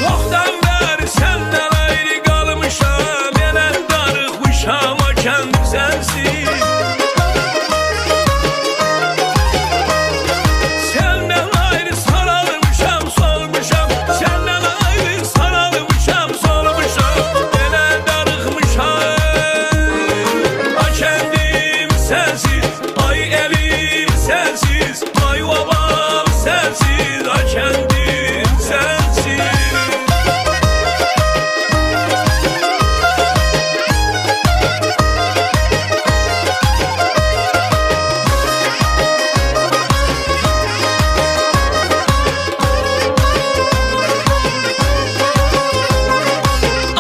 Çoxdan bəri səndən ayrı qalmışam, elə darıxmışam o kənd sənsiz. Səndən ayrı saralmışam, solmuşam, səndən ayrı saralmışam, solmuşam, elə darıxmışam o kəndim sənsiz, ay elim sənsiz, ay obam sənsiz, o kəndim sənsiz.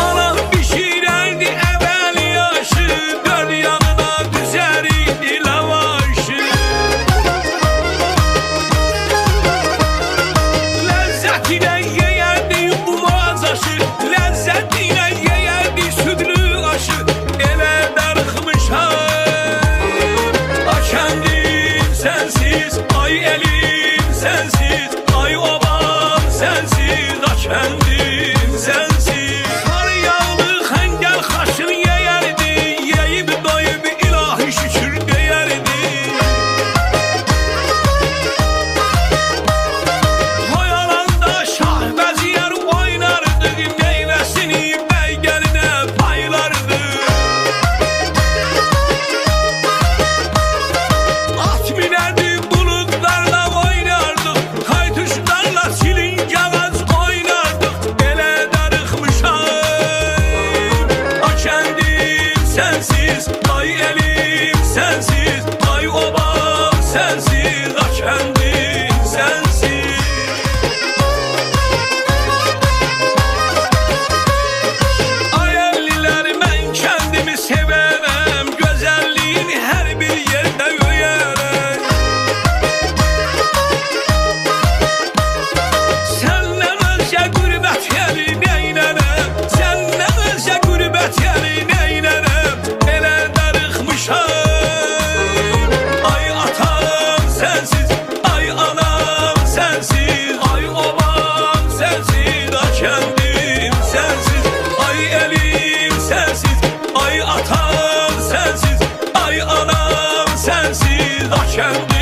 Anam bişirərdi əvvəl yaşı, dörd yanına düzərdi lavaşı. Ləzzətinə yeyərdi bumazaşı, ləzzətinə yeyərdi südlü aşı, elə darıxmışam o kəndim sənsiz, ay elim sənsiz, ay obam sənsiz, o kəndim sənsiz. Sarı yağlı xəngəl xaşın yeyərdi, yeyib doyub ilahi şükür deyərdi. Toy alanda şah vəziyər oynardıq, meyvəsini bəy gəlinə paylardıq. At minərdi buludlarla oynardıq, kaytuşlarla çilingavaz oynardıq, elə darıxmışam o kəndim sənsiz, ay elim sənsiz, ay obam sənsiz, o kəndim sənsiz. Ay ellilər, mən kəndimi sevərəm, gözəlliyin hər bir yerdə öyərəm. Səndən özgə qürbət yeri neynərəm, səndən özgə qürbət yeri neynərəm, elə darıxmışam ay atam sənsiz, ay anam sənsiz, ay obam sənsiz, o kəndim sənsiz, ay elim sənsiz, ay atam sənsiz, ay anam sənsiz, o kəndim